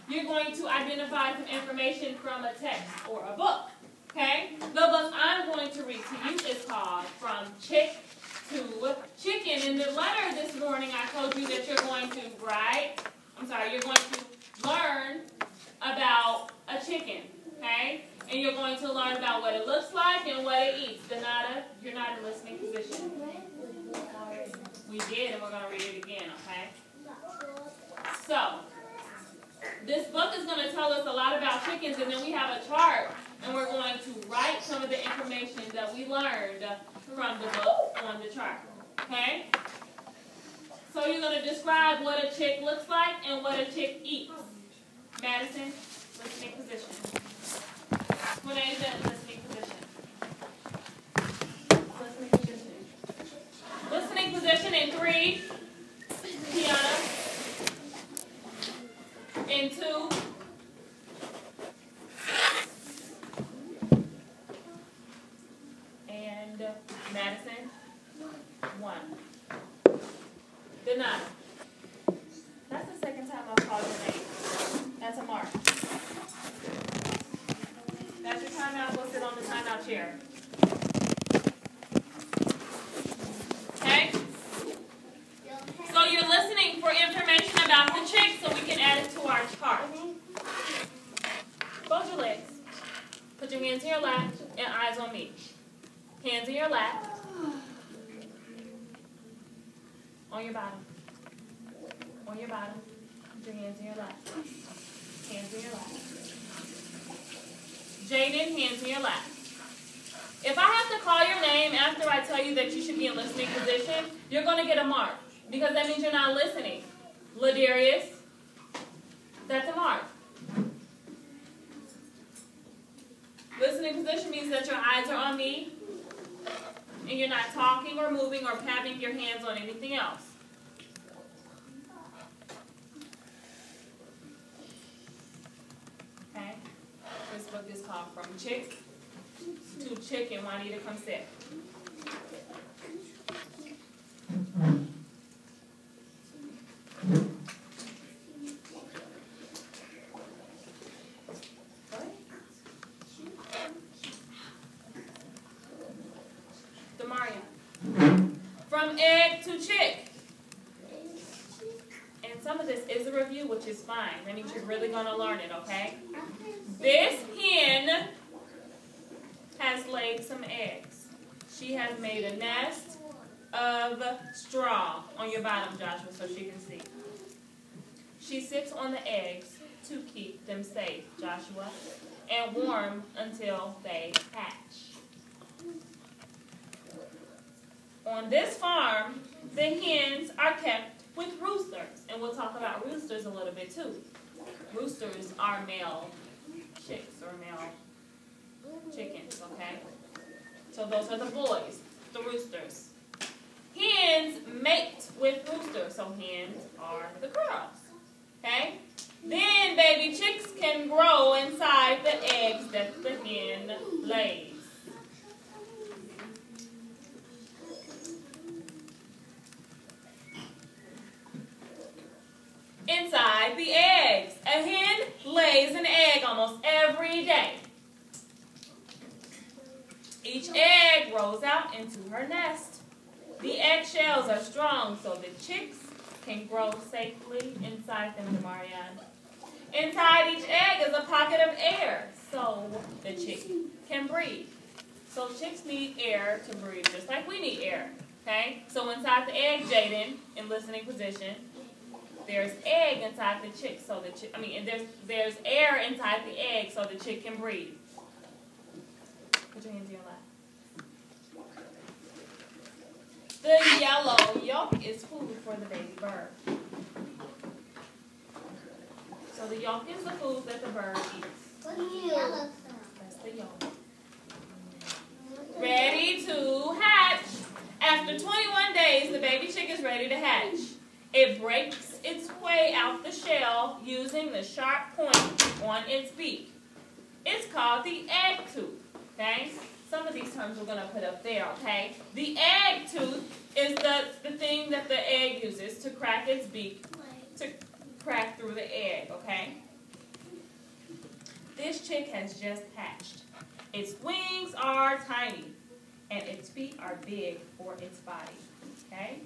you're going to identify some information from a text or a book. Okay? The book I'm going to read to you is called From Chick to Chicken. In the letter this morning, I told you that you're going to you're going to learn about a chicken. Okay? And you're going to learn about what it looks like and what it eats. Donata, you're not in listening position. We did, and we're going to read it again, okay? So, this book is going to tell us a lot about chickens, and then we have a chart, and we're going to write some of the information that we learned from the book on the chart, okay? So, you're going to describe what a chick looks like and what a chick eats. Madison, listening position. Juanita, listening position. Listening position. Listening position in 3. Tiana. In 2. And Madison. 1. Denata. That's the second time I've called your name. That's a mark. That's your timeout. Go sit on the timeout chair. Okay? So you're listening for information about the chick so we can add it to our chart. Fold your legs. Put your hands in your lap and eyes on me. Hands in your lap. On your bottom. On your bottom. Put your hands in your lap. Hands in your lap. Jaden, hands in your lap. If I have to call your name after I tell you that you should be in listening position, you're going to get a mark because that means you're not listening. Ladarius, that's a mark. Listening position means that your eyes are on me and you're not talking or moving or having your hands on anything else. Okay? This book is called From Chick to Chicken. Juanita, come sit. Demaria. From egg to chick. And some of this is a review, which is fine. That means you're really going to learn it, okay? This hen has laid some eggs. She has made a nest of straw on your bottom, Joshua, so she can see. She sits on the eggs to keep them safe, Joshua, and warm until they hatch. On this farm, the hens are kept with roosters, and we'll talk about roosters a little bit too. Roosters are male chicks or male chickens, okay? So those are the boys, the roosters. Hens mate with roosters, so hens are the girls, okay? Then baby chicks can grow inside the eggs that the hen lays. Inside the eggs. A hen lays an egg almost every day. Each egg rolls out into her nest. The eggshells are strong so the chicks can grow safely inside them, Demarion. Inside each egg is a pocket of air so the chick can breathe. So chicks need air to breathe just like we need air. Okay? So inside the egg, Jaden, in listening position, there's egg inside the chick so the chick, there's air inside the egg so the chick can breathe. Put your hands in your lap. The yellow yolk is food for the baby bird. So the yolk is the food that the bird eats. That's the yolk. Ready to hatch. After 21 days, the baby chick is ready to hatch. It breaks its way out the shell using the sharp point on its beak. It's called the egg tooth, okay? Some of these terms we're going to put up there, okay? The egg tooth is the thing that the egg uses to crack its beak, to crack through the egg, okay? This chick has just hatched. Its wings are tiny, and its feet are big for its body. Okay?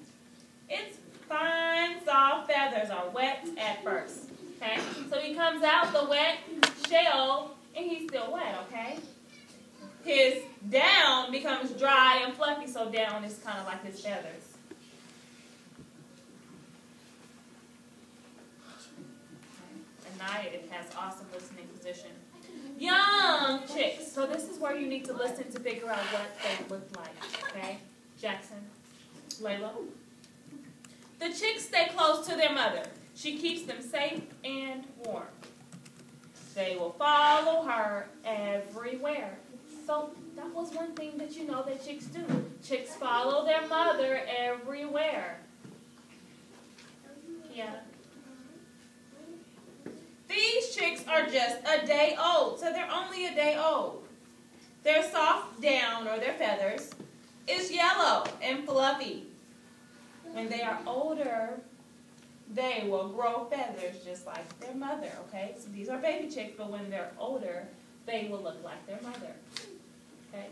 Its fine, soft feathers are wet at first. Okay? So he comes out the wet shell, and he's still wet, okay? His down becomes dry and fluffy, so down is kind of like his feathers. And now it has awesome listening position. Young chicks. So this is where you need to listen to figure out what they look like. Okay? Jackson. Layla. The chicks stay close to their mother. She keeps them safe and warm. They will follow her everywhere. So that was one thing that you know that chicks do. Chicks follow their mother everywhere. Yeah. These chicks are just a day old, so they're only a day old. Their soft down, or their feathers, is yellow and fluffy. When they are older, they will grow feathers just like their mother, okay? So these are baby chicks, but when they're older, they will look like their mother, okay?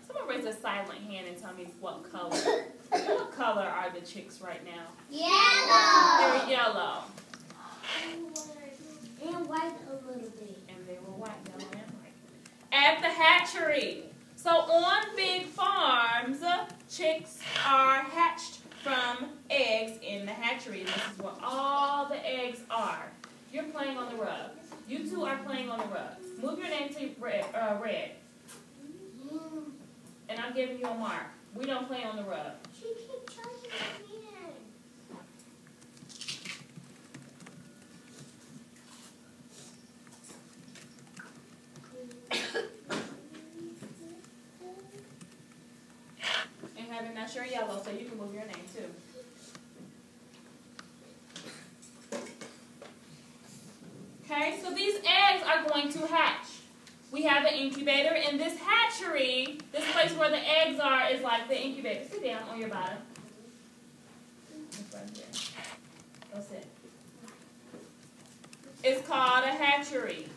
Someone raise a silent hand and tell me what color. What color are the chicks right now? Yellow. They're yellow. And white a little bit. And they were white, yellow, and white. At the hatchery. So on big farms, chicks are hatched from eggs in the hatchery. This is where all the eggs are. You're playing on the rug. You two are playing on the rug. Move your name to red. And I'm giving you a mark. We don't play on the rug. She keeps touching my hand. And having that's your yellow, so you can move your name too. Okay, so these eggs are going to hatch. We have an incubator in this hatchery. This place where the eggs are is like the incubator. Sit down on your bottom. Right there. Go sit. It's called a hatchery.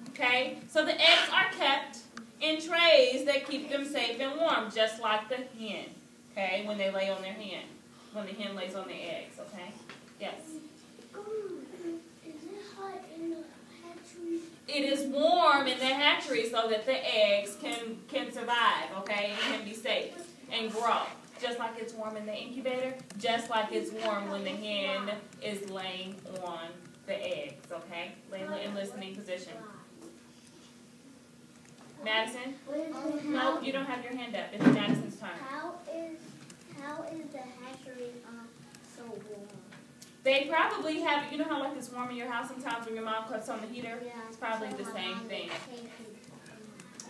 Okay, so the eggs are kept in trays that keep them safe and warm, just like the hen. Okay, when they lay on their hen, when the hen lays on the eggs. Okay, yes. Is it hot in the hatchery? It is warm in the hatchery so that the eggs can survive, okay, and can be safe and grow. Just like it's warm in the incubator, just like it's warm when the hen is laying on the eggs, okay? Layla in listening position. Madison? No, you don't have your hand up. It's Madison's turn. How is the hatchery so warm? They probably have, you know how like it's warm in your house sometimes when your mom cuts on the heater? Yeah, It's probably the so same my mom thing. takes it.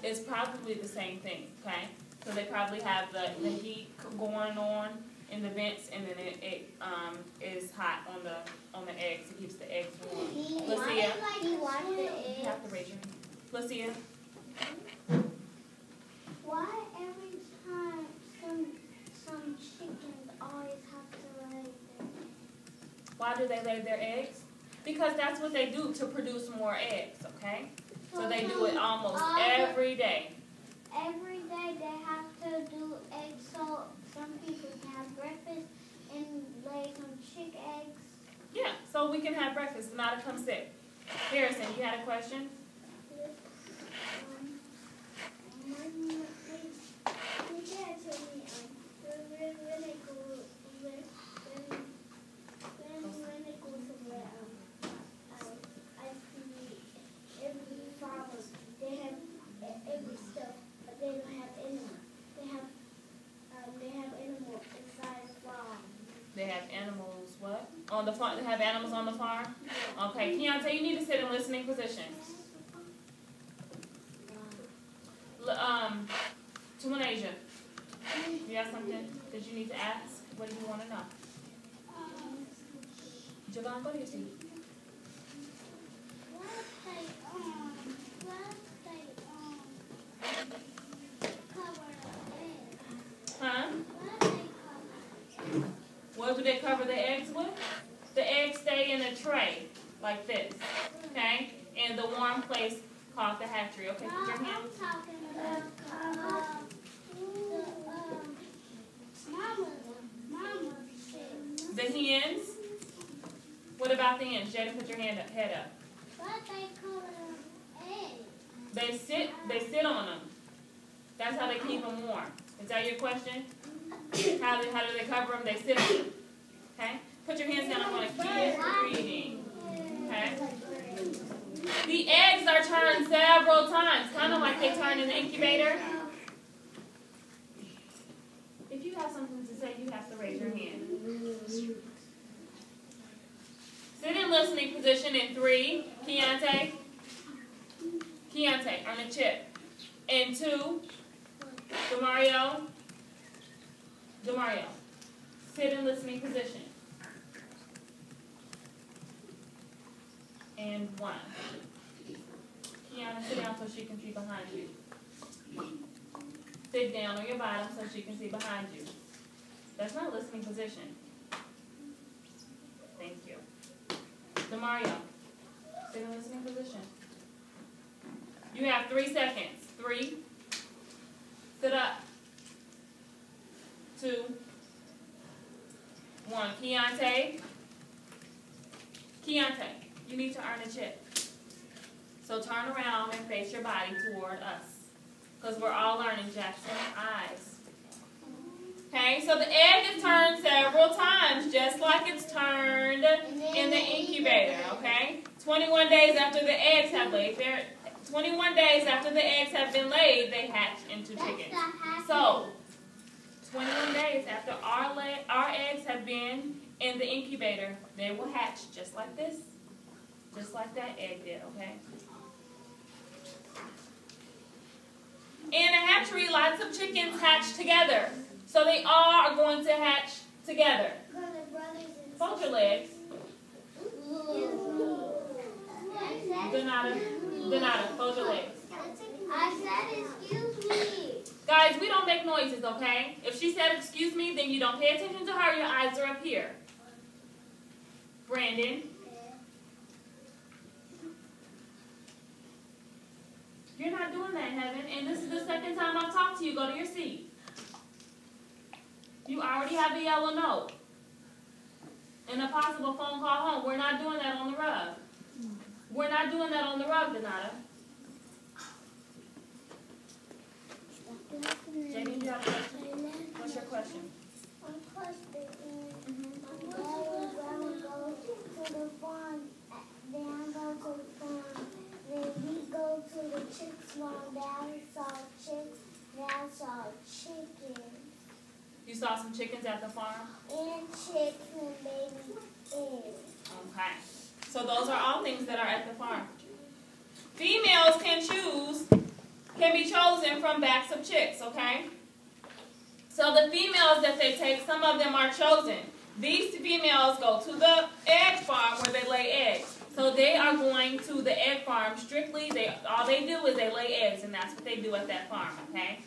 It's probably the same thing, okay? So they probably have the heat going on in the vents, and then it is hot on the eggs. It keeps the eggs warm. Lucia, He wants the you egg. have to raise your hand. Lucia, Why every time some chickens always have to lay their eggs? why do they lay their eggs? Because that's what they do to produce more eggs, okay? So they do it almost every day. Every day they have to do eggs so some people can have breakfast and lay some chick eggs. Yeah, so we can have breakfast. Nada, come sit. Harrison, you had a question? My dad told me when they go somewhere, I see every farmer, they have every stuff, but they don't have animals. They have animals inside the farm. They have animals, what? On the farm? They have animals on the farm? Okay, Keontae, you need to sit in listening position. Tuanasia, you have something that you need to ask? What do you want to know? Javon, go to your seat. Huh? What do they cover the eggs with? The eggs stay in a tray like this, okay? In the warm place called the hatchery. Okay, put your I'm hands. talking about mama said. The hens. What about the hens? Jada, put your head up. But they call them eggs. They sit on them. That's how they keep them warm. Is that your question? How do they cover them? They sit on them. Okay? Put your hands down. I'm going to keep reading. Okay? The eggs are turned several times, kind of like they turn in the incubator. If you have something to say, you have to raise your hand. Sit in listening position in 3. Keontae, earn a chip. In 2, Demario. Sit in listening position. And 1. Kiana, sit down so she can see behind you. Sit down on your bottom so she can see behind you. That's not listening position. Thank you. Demario, sit in listening position. You have 3 seconds. 3. Sit up. 2. 1. Keontae, you need to earn a chip. So turn around and face your body toward us. Because we're all learning Jackson's eyes. Okay, so the egg is turned several times, just like it's turned in the incubator, okay? 21 days after the eggs have laid, 21 days after the eggs have been laid, they hatch into chickens. So, 21 days after our eggs have been in the incubator, they will hatch just like this, just like that egg did, okay? In a hatchery, lots of chickens hatch together. So they all are going to hatch together. Fold your legs. Donata, fold your legs. I said excuse me. Guys, we don't make noises, okay? If she said excuse me, then you don't pay attention to her. Your eyes are up here. Brandon. You're not doing that, Heaven. And this is the second time I've talked to you. Go to your seat. You already have the yellow note. And a possible phone call home. We're not doing that on the rug. We're not doing that on the rug, Donata. Jamie, you have a question? What's your question? My question is, Dad was going to go to the farm. Then I go to the farm. Then we go to the chicks farm. Then I saw chicks. Then I saw chickens. You saw some chickens at the farm? And chicks and baby eggs. Okay. So those are all things that are at the farm. Females can be chosen from backs of chicks, okay? So the females that they take, some of them are chosen. These females go to the egg farm where they lay eggs. So they are going to the egg farm strictly. All they do is they lay eggs, and that's what they do at that farm, okay?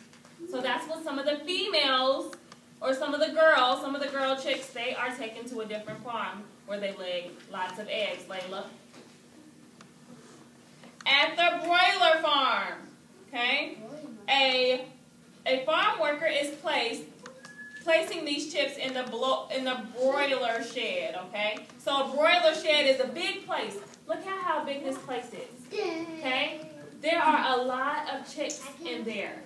So that's what some of the females, or some of the girl chicks, they are taken to a different farm where they lay lots of eggs, Layla. At the broiler farm, okay, a farm worker is placing these chicks in the broiler shed, okay? So a broiler shed is a big place. Look at how big this place is, okay? There are a lot of chicks in there.